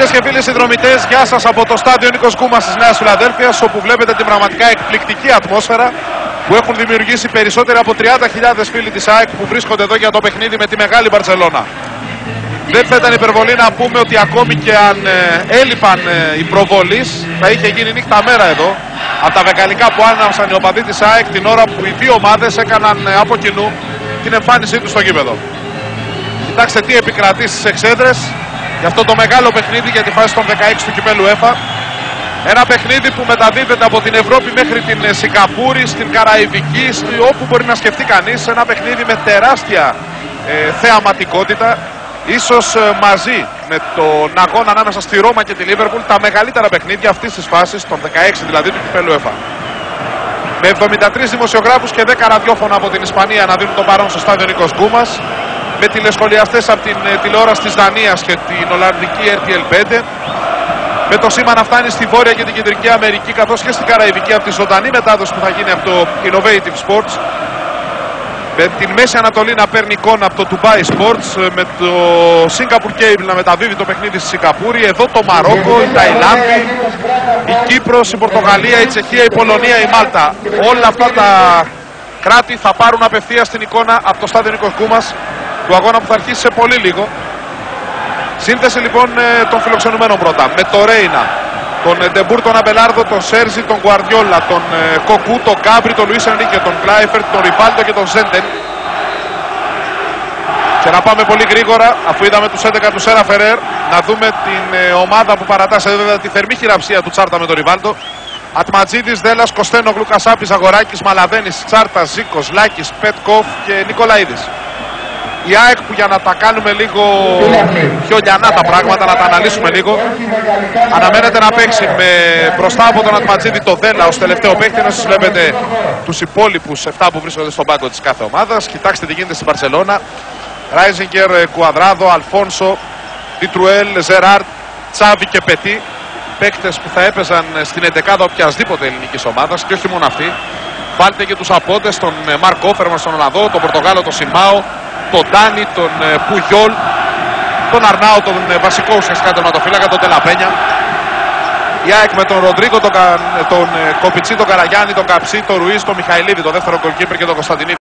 Φίλες και φίλοι συνδρομητές, γεια σας από το στάδιο Νίκος Κούμας της Νέας Φιλαδέλφειας, όπου βλέπετε την πραγματικά εκπληκτική ατμόσφαιρα που έχουν δημιουργήσει περισσότεροι από 30.000 φίλοι της ΑΕΚ που βρίσκονται εδώ για το παιχνίδι με τη μεγάλη Μπαρτσελώνα. Δεν θα ήταν υπερβολή να πούμε ότι ακόμη και αν έλειπαν οι προβολείς, θα είχε γίνει νύχτα μέρα εδώ από τα βεγγαλικά που άναψαν οι οπαδοί της ΑΕΚ την ώρα που οι δύο ομάδες έκαναν από κοινού την εμφάνισή τους στο γήπεδο. Κοιτάξτε τι επικρατεί στις εξέδρες για αυτό το μεγάλο παιχνίδι για τη φάση των 16 του κυπέλου UEFA. Ένα παιχνίδι που μεταδίδεται από την Ευρώπη μέχρι την Σιγκαπούρη, στην Καραϊβική, όπου μπορεί να σκεφτεί κανείς. Ένα παιχνίδι με τεράστια θεαματικότητα. Ίσως μαζί με τον αγώνα ανάμεσα στη Ρώμα και τη Λίβερπουλ τα μεγαλύτερα παιχνίδια αυτής της φάσης, των 16 δηλαδή του κυπέλου UEFA. Με 73 δημοσιογράφους και 10 ραδιόφωνα από την Ισπανία να δίνουν το παρόν στο στάδιο Νίκος Κούμας. Με τηλεσχολιαστές από την τηλεόραση της Δανίας και την Ολλανδική RTL 5. Με το σήμα να φτάνει στη Βόρεια και την Κεντρική Αμερική, καθώς και στην Καραϊβική από τη ζωντανή μετάδοση που θα γίνει από το Innovative Sports. Με την Μέση Ανατολή να παίρνει εικόνα από το Dubai Sports. Με το Singapore Cable να μεταδίδει το παιχνίδι στη Σιγκαπούρη. Εδώ το Μαρόκο, η Ταϊλάνδη, η Κύπρος, η Πορτογαλία, η Τσεχία, η Πολωνία, η Μάλτα. Όλα αυτά τα κράτη θα πάρουν απευθείας την εικόνα από το στάδιο Νίκος Κούμας του αγώνα που θα αρχίσει σε πολύ λίγο. Σύνθεση λοιπόν των φιλοξενουμένων πρώτα. Με το Ρέινα, τον Ντεμπούρ, τον Αμπελάρδο, τον Σέρζι, τον Γκουαρδιόλα, τον Κοκού, τον Γκάμπρι, τον Λουίς Ενρίκε, τον Κλάιφερτ, τον Ριβάλντο και τον Ζέντεν. Και να πάμε πολύ γρήγορα, αφού είδαμε τους 11 του Σέρα Φερέρ, να δούμε την ομάδα που παρατάσσεται βέβαια τη θερμή χειραψία του Τσάρτα με τον Ριβάλντο. Ατματζίδης, Δέλλας, Κωστένογλου, Κασάπης, Αγοράκης, Μαλαδένης, Τσάρτας, Ζήκος, Λάκης, Πετκόφ και Νικολαίδης. Η ΑΕΚ που, για να τα κάνουμε λίγο πιο λιανά τα πράγματα, να τα αναλύσουμε λίγο, αναμένεται να παίξει με μπροστά από τον Ατματζίδη το Δέλα ως τελευταίο παίκτη. Να σας βλέπετε τους υπόλοιπους 7 που βρίσκονται στον πάγκο της κάθε ομάδας. Κοιτάξτε τι γίνεται στην Μπαρσελώνα. Ράιζιγκερ, Κουαδράδο, Αλφόνσο, Τιτρουέλ, Ζεράρτ, Τσάβι και Πετί. Παίκτες που θα έπαιζαν στην 11η οποιασδήποτε ελληνικής ομάδας και όχι μόνο αυτή. Βάλτε και τους απόντες, τον Μαρκ Όφερμαν στον Ολλανδό, τον Πορτογάλο, τον Σιμάο, τον Ντάνι, τον Πουγιόλ, τον Αρνάου, τον βασικό ουσιαστικά τερματοφύλακα, τον Τελαπένια. Η ΑΕΚ με τον Ροντρίγκο, τον Κοπιτσί, τον Καραγιάννη, τον Καψί, τον Ρουίς, τον Μιχαηλίδη, τον δεύτερο γκολκίπερ και τον Κωνσταντινίδη